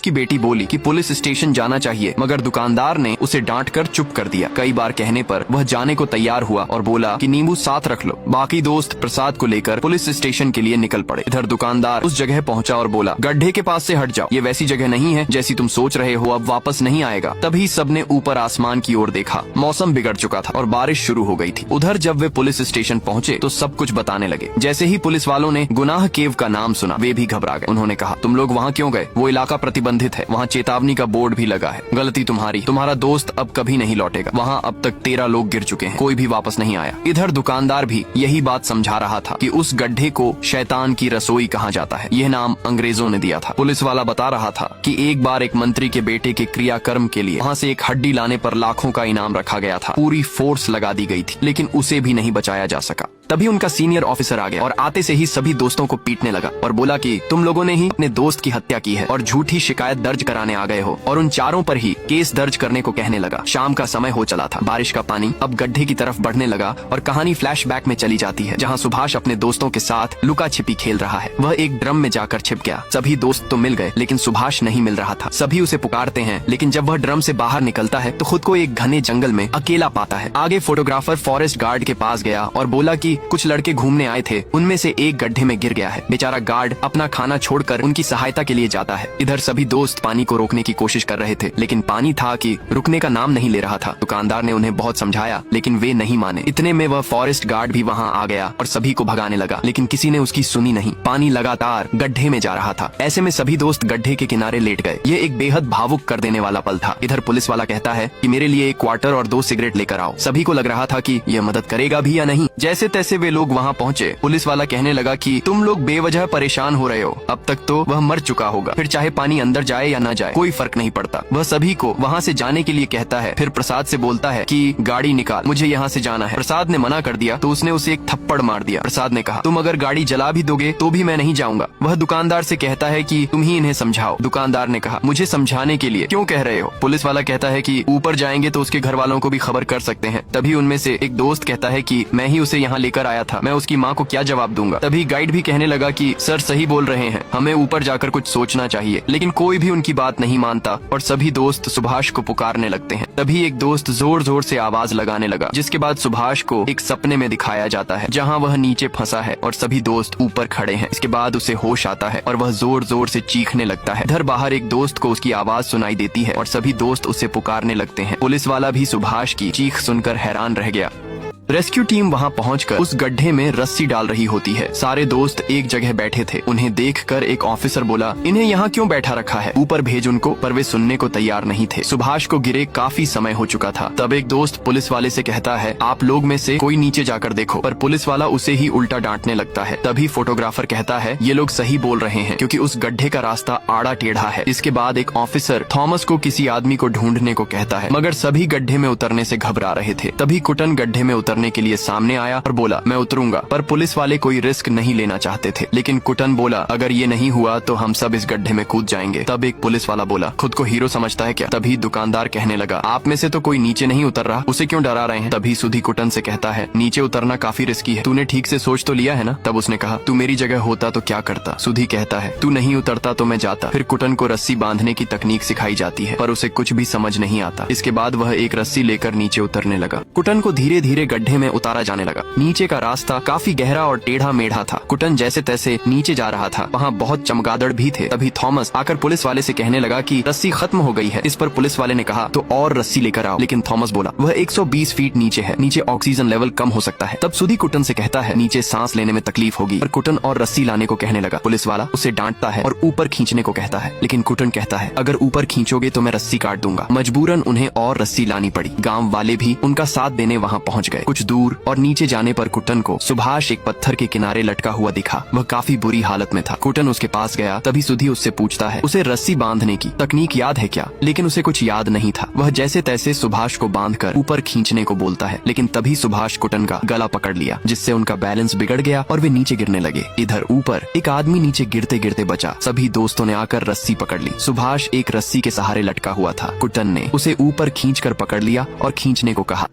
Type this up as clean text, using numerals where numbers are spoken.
की बेटी बोली कि पुलिस स्टेशन जाना चाहिए, मगर दुकानदार ने उसे डांट कर चुप कर दिया। कई बार कहने पर वह जाने को तैयार हुआ और बोला कि नींबू साथ रख लो। बाकी दोस्त प्रसाद को लेकर पुलिस स्टेशन के लिए निकल पड़े। इधर दुकानदार उस जगह पहुंचा और बोला, गड्ढे के पास से हट जाओ, ये वैसी जगह नहीं है जैसी तुम सोच रहे हो, अब वापस नहीं आएगा। तभी सबने ऊपर आसमान की ओर देखा। मौसम बिगड़ चुका था और बारिश शुरू हो गई थी। उधर जब वे पुलिस स्टेशन पहुंचे तो सब कुछ बताने लगे। जैसे ही पुलिस वालों ने गुनाह केव का नाम सुना, वे भी घबरा गए। उन्होंने कहा, तुम लोग वहाँ क्यों गए? वो इलाका प्रतिबंधित है, वहाँ चेतावनी का बोर्ड भी लगा है। गलती तुम्हारी, तुम्हारा दोस्त अब कभी नहीं लौटेगा। वहाँ अब तक 13 लोग गिर चुके हैं, कोई भी वापस नहीं आया। इधर दुकानदार भी यही बात समझा रहा था कि उस गड्ढे को शैतान की रसोई कहा जाता है। यह नाम अंग्रेजों ने दिया था। पुलिस वाला बता रहा था कि एक बार एक मंत्री के बेटे के क्रियाकर्म के लिए वहाँ से एक हड्डी लाने पर लाखों का इनाम रखा गया था। पूरी फोर्स लगा दी गई थी, लेकिन उसे भी नहीं बचाया जा सका। तभी उनका सीनियर ऑफिसर आ गया और आते से ही सभी दोस्तों को पीटने लगा और बोला कि तुम लोगों ने ही अपने दोस्त की हत्या की है और झूठी शिकायत दर्ज कराने आ गए हो, और उन चारों पर ही केस दर्ज करने को कहने लगा। शाम का समय हो चला था। बारिश का पानी अब गड्ढे की तरफ बढ़ने लगा और कहानी फ्लैशबैक में चली जाती है, जहाँ सुभाष अपने दोस्तों के साथ लुका छिपी खेल रहा है। वह एक ड्रम में जाकर छिप गया। सभी दोस्त तो मिल गए, लेकिन सुभाष नहीं मिल रहा था। सभी उसे पुकारते हैं, लेकिन जब वह ड्रम से बाहर निकलता है तो खुद को एक घने जंगल में अकेला पाता है। आगे फोटोग्राफर फॉरेस्ट गार्ड के पास गया और बोला कि कुछ लड़के घूमने आए थे, उनमें से एक गड्ढे में गिर गया है। बेचारा गार्ड अपना खाना छोड़कर उनकी सहायता के लिए जाता है। इधर सभी दोस्त पानी को रोकने की कोशिश कर रहे थे, लेकिन पानी था कि रुकने का नाम नहीं ले रहा था। दुकानदार ने उन्हें बहुत समझाया, लेकिन वे नहीं माने। इतने में वह फॉरेस्ट गार्ड भी वहाँ आ गया और सभी को भगाने लगा, लेकिन किसी ने उसकी सुनी नहीं। पानी लगातार गड्ढे में जा रहा था। ऐसे में सभी दोस्त गड्ढे के किनारे लेट गए। ये एक बेहद भावुक कर देने वाला पल था। इधर पुलिस वाला कहता है कि मेरे लिए एक क्वार्टर और 2 सिगरेट लेकर आओ। सभी को लग रहा था कि यह मदद करेगा भी या नहीं। जैसे तैसे वे लोग वहाँ पहुँचे। पुलिस वाला कहने लगा कि तुम लोग बेवजह परेशान हो रहे हो, अब तक तो वह मर चुका होगा, फिर चाहे पानी अंदर जाए या न जाए कोई फर्क नहीं पड़ता। वह सभी को वहाँ से जाने के लिए कहता है। फिर प्रसाद से बोलता है कि गाड़ी निकाल, मुझे यहाँ से जाना है। प्रसाद ने मना कर दिया तो उसने उसे एक थप्पड़ मार दिया। प्रसाद ने कहा, तुम अगर गाड़ी जला भी दोगे तो भी मैं नहीं जाऊंगा। वह दुकानदार से कहता है कि तुम ही इन्हें समझाओ। दुकानदार ने कहा, मुझे समझाने के लिए क्यों कह रहे हो? पुलिस वाला कहता है कि ऊपर जाएंगे तो उसके घर वालों को भी खबर कर सकते हैं। तभी उनमें से एक दोस्त कहता है कि मैं ही उसे यहाँ लेकर आया था, मैं उसकी माँ को क्या जवाब दूंगा। तभी गाइड भी कहने लगा कि सर सही बोल रहे हैं, हमें ऊपर जाकर कुछ सोचना चाहिए। लेकिन कोई भी उनकी बात नहीं मानता और सभी दोस्त सुभाष को पुकारने लगते हैं। तभी एक दोस्त जोर जोर से आवाज लगाने लगा, जिसके बाद सुभाष को एक सपने में दिखाया जाता है, जहाँ वह नीचे फंसा है और सभी दोस्त ऊपर खड़े हैं। इसके बाद उसे होश आता है और वह जोर जोर से चीखने लगता है। इधर बाहर एक दोस्त को उसकी आवाज सुनाई देती है और सभी दोस्त उसे पुकारने लगते हैं। पुलिस वाला भी सुभाष की चीख सुनकर हैरान रह गया। रेस्क्यू टीम वहां पहुंचकर उस गड्ढे में रस्सी डाल रही होती है। सारे दोस्त एक जगह बैठे थे। उन्हें देखकर एक ऑफिसर बोला, इन्हें यहाँ क्यों बैठा रखा है? ऊपर भेज उनको। पर वे सुनने को तैयार नहीं थे। सुभाष को गिरे काफी समय हो चुका था। तब एक दोस्त पुलिस वाले से कहता है, आप लोग में से कोई नीचे जाकर देखो। पर पुलिस वाला उसे ही उल्टा डांटने लगता है। तभी फोटोग्राफर कहता है, ये लोग सही बोल रहे हैं, क्योंकि उस गड्ढे का रास्ता आड़ा टेढ़ा है। इसके बाद एक ऑफिसर थॉमस को किसी आदमी को ढूंढने को कहता है, मगर सभी गड्ढे में उतरने से घबरा रहे थे। तभी कुटन गड्ढे में उतरने के लिए सामने आया और बोला, मैं उतरूंगा। पर पुलिस वाले कोई रिस्क नहीं लेना चाहते थे। लेकिन कुटन बोला, अगर ये नहीं हुआ तो हम सब इस गड्ढे में कूद जाएंगे। तब एक पुलिस वाला बोला, खुद को हीरो समझता है क्या? तभी दुकानदार कहने लगा, आप में से तो कोई नीचे नहीं उतर रहा, उसे क्यों डरा रहे हैं? तभी सुधी कुटन से कहता है, नीचे उतरना काफी रिस्की है, तूने ठीक से सोच तो लिया है ना? तब उसने कहा, तू मेरी जगह होता तो क्या करता? सुधी कहता है, तू नहीं उतरता तो मैं जाता। फिर कुटन को रस्सी बांधने की तकनीक सिखाई जाती है, पर उसे कुछ भी समझ नहीं आता। इसके बाद वह एक रस्सी लेकर नीचे उतरने लगा। कुटन को धीरे धीरे गड्ढे में उतारा जाने लगा। नीचे का रास्ता काफी गहरा और टेढ़ा मेढ़ा था। कुटन जैसे तैसे नीचे जा रहा था। वहाँ बहुत चमगादड़ भी थे। तभी थॉमस आकर पुलिस वाले से कहने लगा कि रस्सी खत्म हो गई है। इस पर पुलिस वाले ने कहा, तो और रस्सी लेकर आओ। लेकिन थॉमस बोला, वह 120 फीट नीचे है, नीचे ऑक्सीजन लेवल कम हो सकता है। तब सुधी कुटन से कहता है, नीचे सांस लेने में तकलीफ होगी। पर कुटन और रस्सी लाने को कहने लगा। पुलिस वाला उसे डांटता है और ऊपर खींचने को कहता है, लेकिन कुटन कहता है, अगर ऊपर खींचोगे तो मैं रस्सी काट दूंगा। मजबूरन उन्हें और रस्सी लानी पड़ी। गाँव वाले भी उनका साथ देने वहाँ पहुँच गए। कुछ दूर और नीचे जाने पर कुटन को सुभाष एक पत्थर के किनारे लटका हुआ दिखा। वह काफी बुरी हालत में था। कुटन उसके पास गया। तभी सुधी उससे पूछता है, उसे रस्सी बांधने की तकनीक याद है क्या? लेकिन उसे कुछ याद नहीं था। वह जैसे तैसे सुभाष को बांधकर ऊपर खींचने को बोलता है, लेकिन तभी सुभाष कुटन का गला पकड़ लिया, जिससे उनका बैलेंस बिगड़ गया और वे नीचे गिरने लगे। इधर ऊपर एक आदमी नीचे गिरते गिरते बचा। सभी दोस्तों ने आकर रस्सी पकड़ ली। सुभाष एक रस्सी के सहारे लटका हुआ था। कुटन ने उसे ऊपर खींचकर पकड़ लिया और खींचने को कहा।